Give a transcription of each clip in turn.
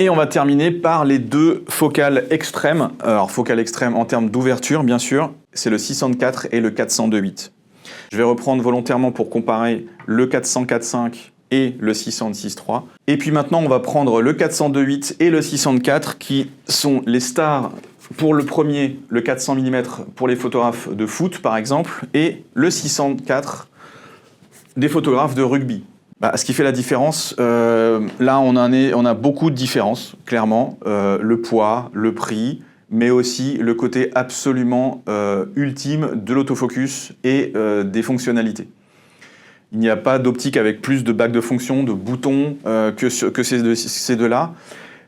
Et on va terminer par les deux focales extrêmes. Alors focale extrême en termes d'ouverture, bien sûr, c'est le 604 et le 402.8. Je vais reprendre volontairement pour comparer le 404.5 et le 606.3. Et puis maintenant, on va prendre le 402.8 et le 604 qui sont les stars. Pour le premier, le 400 mm pour les photographes de foot, par exemple, et le 604 des photographes de rugby. Ce qui fait la différence, là on a beaucoup de différences, clairement. Le poids, le prix, mais aussi le côté absolument ultime de l'autofocus et des fonctionnalités. Il n'y a pas d'optique avec plus de bacs de fonction, de boutons que ces deux-là.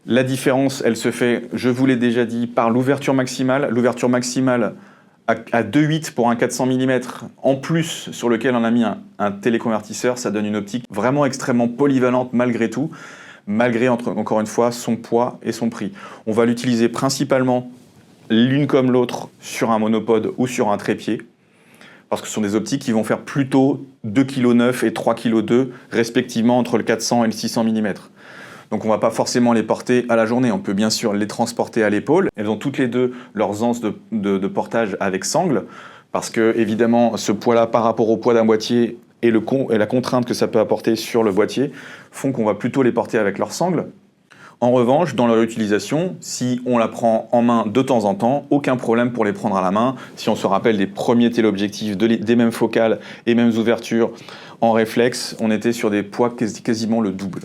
La différence, elle se fait, je vous l'ai déjà dit, par l'ouverture maximale. L'ouverture maximale à 2.8 pour un 400 mm, en plus sur lequel on a mis un téléconvertisseur, ça donne une optique vraiment extrêmement polyvalente malgré tout, malgré encore une fois son poids et son prix. On va l'utiliser principalement l'une comme l'autre sur un monopode ou sur un trépied, parce que ce sont des optiques qui vont faire plutôt 2,9 kg et 3,2 kg respectivement entre le 400 et le 600 mm. Donc on ne va pas forcément les porter à la journée, on peut bien sûr les transporter à l'épaule. Elles ont toutes les deux leurs anses de portage avec sangle, parce que évidemment ce poids-là par rapport au poids d'un boîtier et la contrainte que ça peut apporter sur le boîtier font qu'on va plutôt les porter avec leurs sangles. En revanche, dans leur utilisation, si on la prend en main de temps en temps, aucun problème pour les prendre à la main. Si on se rappelle des premiers téléobjectifs, des mêmes focales et mêmes ouvertures en réflexe, on était sur des poids quasiment le double.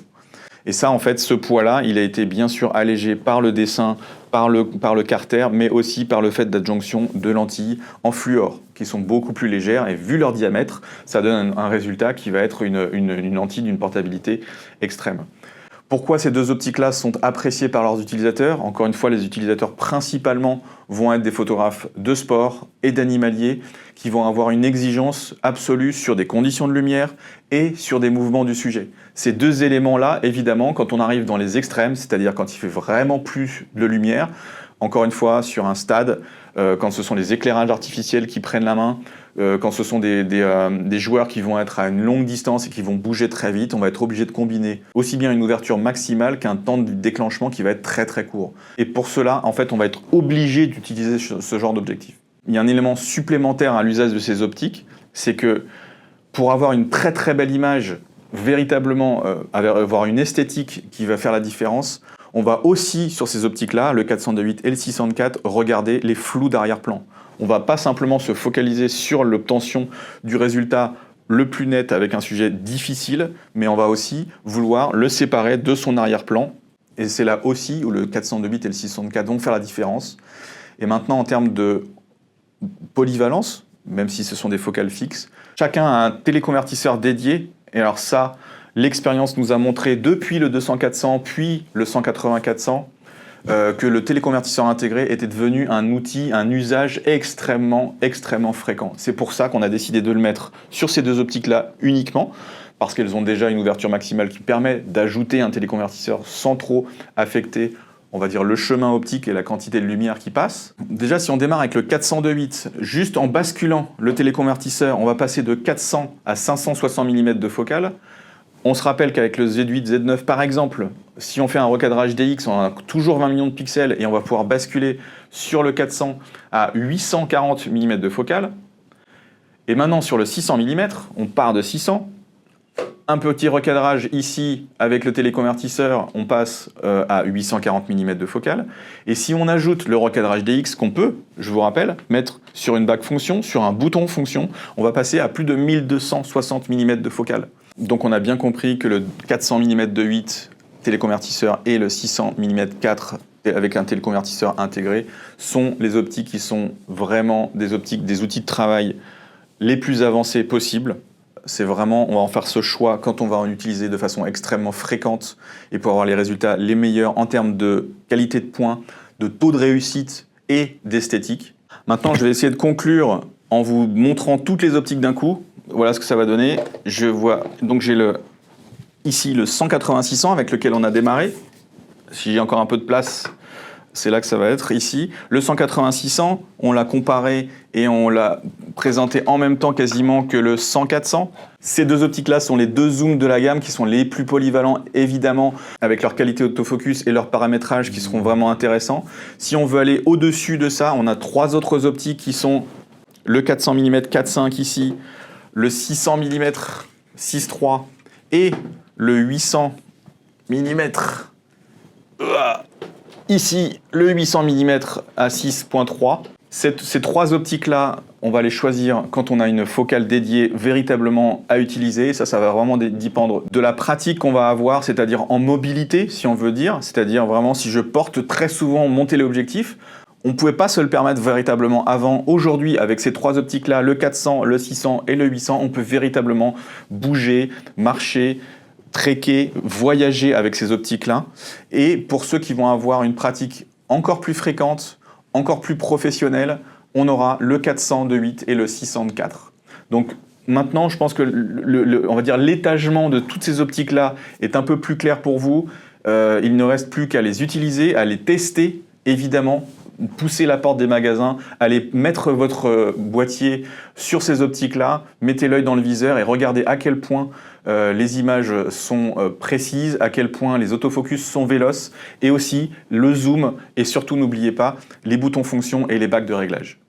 Et ça, en fait, ce poids-là, il a été bien sûr allégé par le dessin, par le carter, mais aussi par le fait d'adjonction de lentilles en fluor, qui sont beaucoup plus légères, et vu leur diamètre, ça donne un résultat qui va être une lentille d'une portabilité extrême. Pourquoi ces deux optiques-là sont appréciées par leurs utilisateurs? Encore une fois, les utilisateurs principalement vont être des photographes de sport et d'animalier qui vont avoir une exigence absolue sur des conditions de lumière et sur des mouvements du sujet. Ces deux éléments-là, évidemment, quand on arrive dans les extrêmes, c'est-à-dire quand il fait vraiment plus de lumière, encore une fois, sur un stade, quand ce sont les éclairages artificiels qui prennent la main, quand ce sont des joueurs qui vont être à une longue distance et qui vont bouger très vite, on va être obligé de combiner aussi bien une ouverture maximale qu'un temps de déclenchement qui va être très très court. Et pour cela, en fait, on va être obligé d'utiliser ce genre d'objectif. Il y a un élément supplémentaire à l'usage de ces optiques, c'est que pour avoir une très très belle image, véritablement avoir une esthétique qui va faire la différence, on va aussi, sur ces optiques-là, le 402.8 et le 604, regarder les flous d'arrière-plan. On ne va pas simplement se focaliser sur l'obtention du résultat le plus net avec un sujet difficile, mais on va aussi vouloir le séparer de son arrière-plan. Et c'est là aussi où le 402.8 et le 604 vont faire la différence. Et maintenant, en termes de polyvalence, même si ce sont des focales fixes, chacun a un téléconvertisseur dédié. Et alors ça, l'expérience nous a montré depuis le 200-400, puis le 180-400, que le téléconvertisseur intégré était devenu un outil, un usage extrêmement fréquent. C'est pour ça qu'on a décidé de le mettre sur ces deux optiques-là uniquement, parce qu'elles ont déjà une ouverture maximale qui permet d'ajouter un téléconvertisseur sans trop affecter, on va dire, le chemin optique et la quantité de lumière qui passe. Déjà, si on démarre avec le 402.8, juste en basculant le téléconvertisseur, on va passer de 400 à 560 mm de focale. On se rappelle qu'avec le Z8, Z9 par exemple, si on fait un recadrage DX, on a toujours 20 millions de pixels et on va pouvoir basculer sur le 400 à 840 mm de focale. Et maintenant sur le 600 mm, on part de 600. Un petit recadrage ici avec le téléconvertisseur, on passe à 840 mm de focale. Et si on ajoute le recadrage DX qu'on peut, je vous rappelle, mettre sur une bague fonction, sur un bouton fonction, on va passer à plus de 1260 mm de focale. Donc on a bien compris que le 400 mm de 8 téléconvertisseur et le 600 mm 4 avec un téléconvertisseur intégré sont les optiques qui sont vraiment des outils de travail les plus avancés possibles. C'est vraiment, on va en faire ce choix quand on va en utiliser de façon extrêmement fréquente et pour avoir les résultats les meilleurs en termes de qualité de point, de taux de réussite et d'esthétique. Maintenant, je vais essayer de conclure en vous montrant toutes les optiques d'un coup. Voilà ce que ça va donner. Je vois, donc j'ai ici le 180-600 avec lequel on a démarré. Si j'ai encore un peu de place, c'est là que ça va être ici. Le 180-600, on l'a comparé et on l'a présenté en même temps quasiment que le 100-400. Ces deux optiques-là sont les deux zooms de la gamme qui sont les plus polyvalents, évidemment, avec leur qualité d'autofocus et leur paramétrage qui seront vraiment intéressants. Si on veut aller au-dessus de ça, on a trois autres optiques qui sont le 400 mm 4.5 ici, le 600 mm 6.3 et le 800 mm ici, le 800 mm à 6.3. Ces trois optiques-là, on va les choisir quand on a une focale dédiée véritablement à utiliser. Ça va vraiment dépendre de la pratique qu'on va avoir, c'est-à-dire en mobilité, si on veut dire. C'est-à-dire vraiment si je porte très souvent mon téléobjectif. On ne pouvait pas se le permettre véritablement avant. Aujourd'hui, avec ces trois optiques-là, le 400, le 600 et le 800, on peut véritablement bouger, marcher, trekker, voyager avec ces optiques-là. Et pour ceux qui vont avoir une pratique encore plus fréquente, encore plus professionnelle, on aura le 400 de 8 et le 600 de 4. Donc maintenant, je pense que on va dire l'étagement de toutes ces optiques-là est un peu plus clair pour vous. Il ne reste plus qu'à les utiliser, à les tester, évidemment, pousser la porte des magasins, allez mettre votre boîtier sur ces optiques-là, mettez l'œil dans le viseur et regardez à quel point les images sont précises, à quel point les autofocus sont véloces et aussi le zoom et surtout n'oubliez pas les boutons fonction et les bacs de réglage.